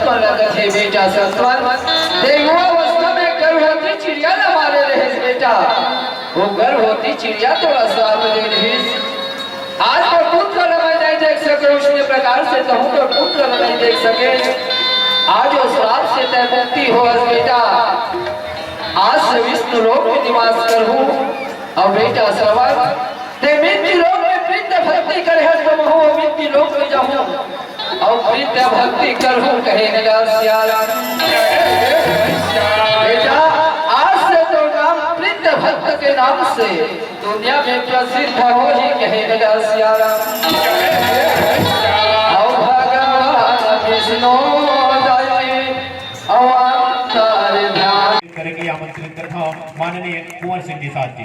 मन रखे बेटा सत्वर देखो अवस्था में गर्भवती चिड़िया न मारे रहे बेटा वो गर्भवती चिड़िया थोड़ा स्वाद ले रही आज तो पुत्र मैं नहीं देख सके उसने प्रकार से कहूँ तो पुत्र नहीं देख सके आज वो श्राप से तय मुक्ति हो बेटा आज से विष्णु लोक में निवास करूँ और बेटा सवर ते मृत्यु लोक में वृद्ध भक्ति करे तो महू मृत्यु लोक में जाऊँ और वृद्ध भक्ति करूँ कहेगा श्याला बेटा आज से तो नाम वृद्ध भक्त के नाम से दुनिया में प्रसिद्ध हो ही कहेगा श्याला और भगवान विष्णु करेंगे आमंत्रित करता माननीय कुंवर सिंह जी साहब जी।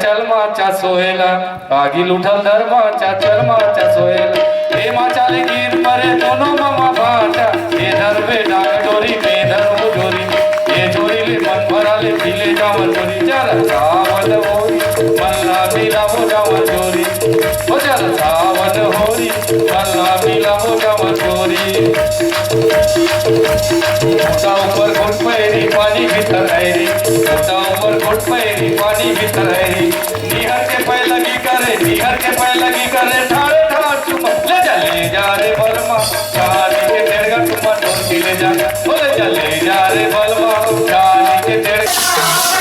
चल माचा सोहेला आगी लुठल धर माचा चल माचा सोहेला हे माचा ले गिर परे दोनों मामा बाटा ये धर बेटा डोरी पे धर मुजोरी ये चोरी ले मन भरा ले पीले जावन चोरी चल सावन होरी मल्ला मिला हो जावन चोरी हो चल सावन होरी मल्ला मिला हो जावन चोरी मोटा ऊपर घुट पैरी पानी भीतर ऐरी मोटा ऊपर घुट पैरी पानी भीतर ऐरी निहर के पै लगी करे ठाड़े ठाड़ चुमा ले जा रे बलमा चाली के तेरगा चुमा डोल ले जा बोले ले जा रे बलमा चाली के तेरगा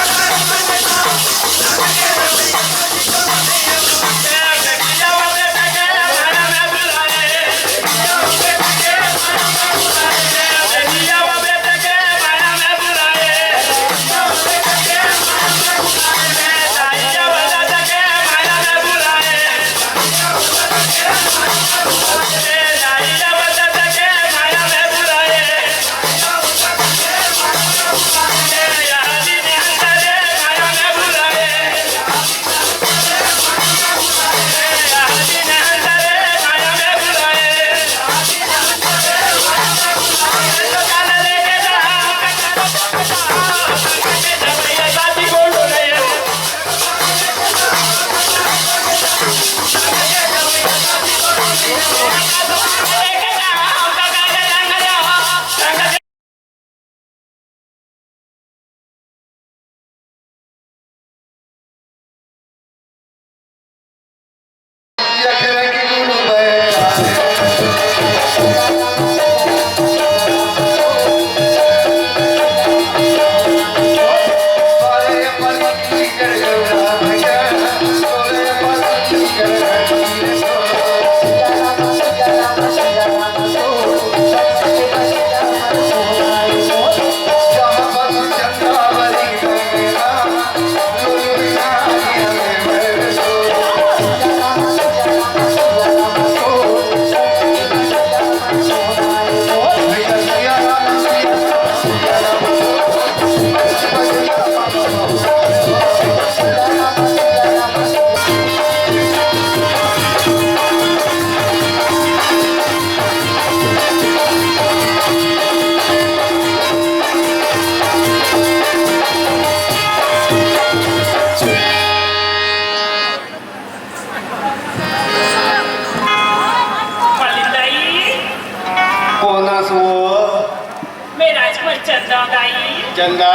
चंदा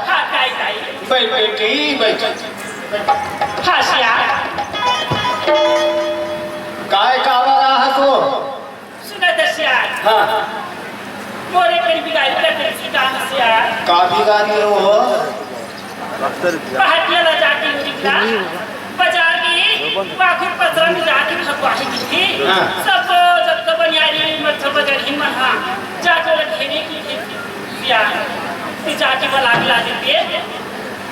हाँ काई बैठ बेटी बैठ हाँ सिया काय का रहा है तो सुना दसिया हाँ मोरे कल बिगाड़ी करते सीता सिया का बिगाड़ी हो पहाड़िया ला जाके निकला बाजार की बाखुर पत्रा में जाके भगवाही की थी सब जब तक बनियारी मत बाजार हिम्मत हाँ जाकर घेरे की सिया जाके बला ला देती है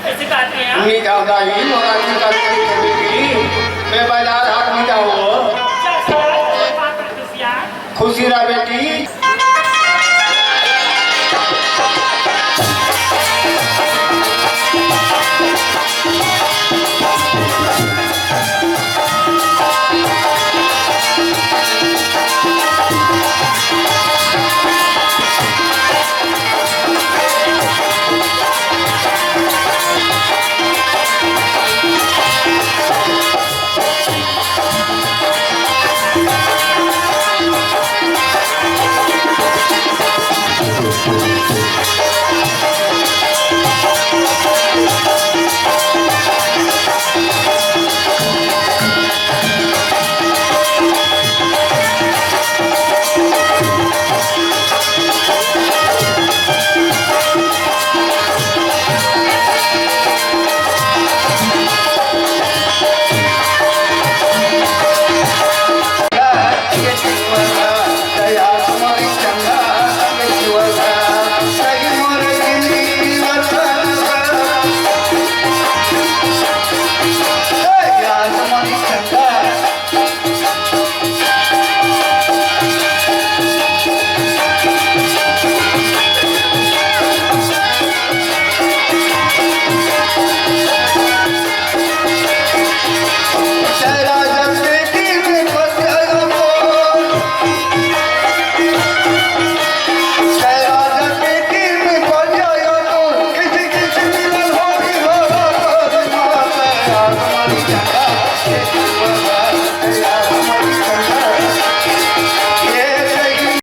ऐसे कहते हैं नहीं जाऊंगा ही मोरा की बेटी मैं बाजार हाथ में जाऊँ खुशी रहा बेटी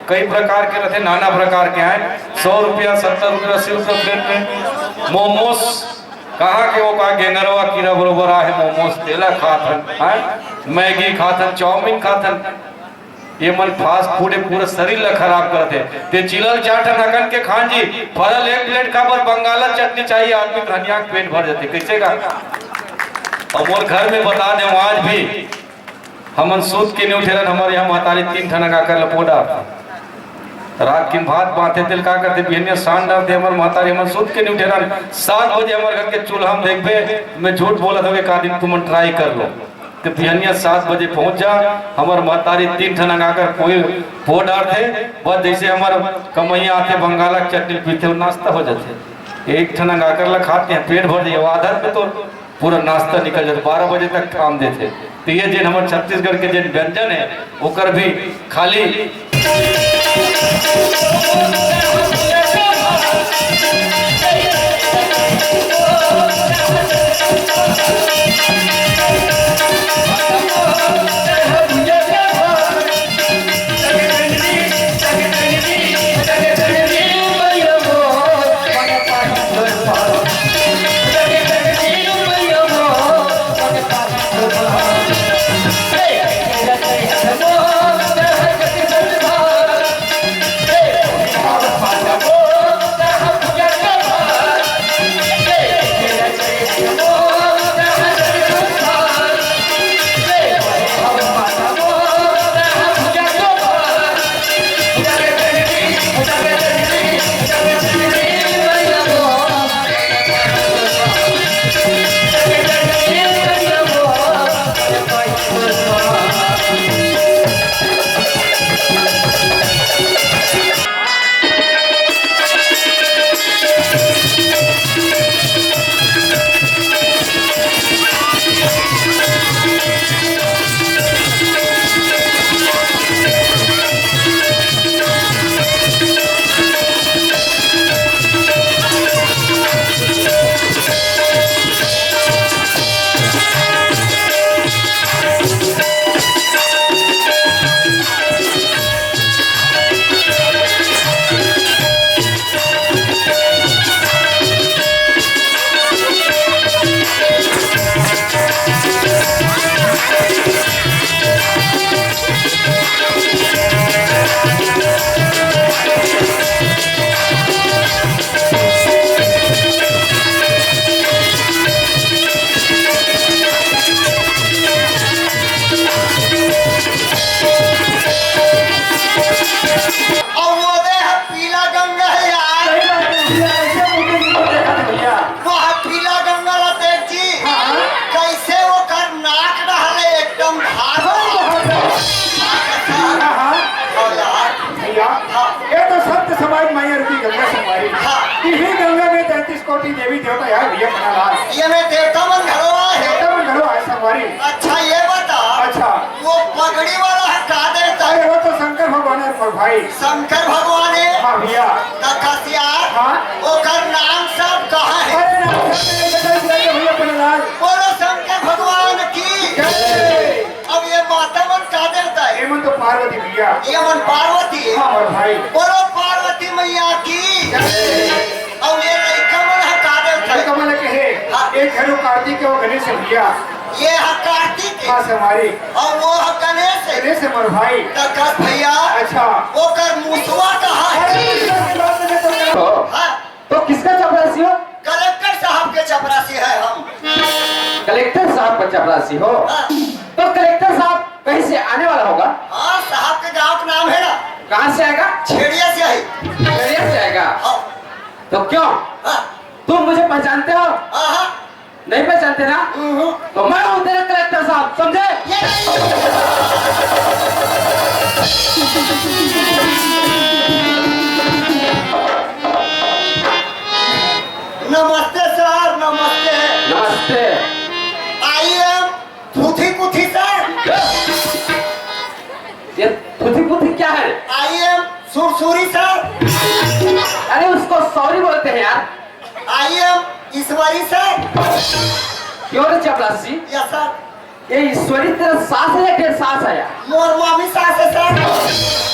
कई प्रकार के रहते, नाना प्रकार के हैं। 100 रुपया 70 रुपया 80 रुपया प्लेट में मोमोस कहाँ के वो कहा गेंगरवा कीड़ा बरोबर आहे मोमोस तेला खाथन हैं, मैगी खाथन, चाउमीन खाथन। ये मन फास्ट फूड पूरे शरीर ला खराब करते। ते चिलल चाटन हकन के खान जी फरल एक प्लेट खाबर बंगाला चटनी चाहिए आदमी धनिया के पेट भर जाते कैसे का। और मोर घर में बता दे आज भी हमन सूत के नहीं उठेलन, हमारे यहाँ महतारी 3 ठन का कर लपोड़ा रात की भात बांधे तेल का करते बिहनिया शान डालते हमारे महतारी हमन सूत के नहीं उठेलन। 7 बजे हमारे घर के चूल्हा हम देखबे, मैं झूठ बोला था एक आदमी तुम ट्राई कर लो तो बिहनिया 7 बजे पहुंच जा। हमारे महतारी 3 ठन आकर कोई पो डालते बस जैसे हमारे कमैया आते बंगाला चटनी पीते नाश्ता हो जाते। 1 ठन आकर ला खाते हैं पेट भर जाए आदत में तो पूरा नाश्ता निकल जाता। 12 बजे तक काम देते। तो ये जिन हमारे छत्तीसगढ़ के जिन व्यंजन है ओकर भी खाली कोटि देवी देवता यार भैया बना रहा ये मैं देवता मन घरों है संगवारी। अच्छा ये बता, अच्छा वो पगड़ी वाला है का देवता? अरे वो तो शंकर भगवान है पर भाई। शंकर भगवान है? हाँ भैया। कसिया हाँ ओकर नाम सब कहाँ है? अरे नाम सब भैया बनलाल। बोलो शंकर भगवान की जय। अब ये माता मन का देवता है? ये मन तो पार्वती भैया। ये मन पार्वती है? हाँ भाई। बोलो पार्वती मैया की जय। और ये लड़का मन है का देवता है? कमल कहे एक घरों कार्तिक और गणेश भैया। ये है कार्तिक हाँ हमारी। और वो है गणेश। गणेश मर भाई। कस भैया अच्छा वो कर मुसवा कहाँ है? तो किसका चपरासी हो? कलेक्टर साहब के चपरासी है हम। कलेक्टर साहब का चपरासी हो? तो कलेक्टर साहब कहीं से आने वाला होगा? हाँ साहब के गांव का नाम है ना। कहाँ से आएगा? छेड़िया से है। छेड़िया से आएगा? हाँ। तो क्यों? तुम मुझे पहचानते हो? नहीं पहचानते ना? तो मैं हूँ तेरे कलेक्टर साहब, समझे? नमस्ते सर, नमस्ते। नमस्ते। आई एम थूथी कुथी सर। ये थूथी कुथी क्या है? आई एम सुरसुरी सर। अरे उसको सॉरी बोलते हैं यार। I am Ishwari sir. क्यों रे चपरासी? Yes sir. ये ईश्वरी तेरा सास है या फिर सास है यार? मोर मामी सास है सर।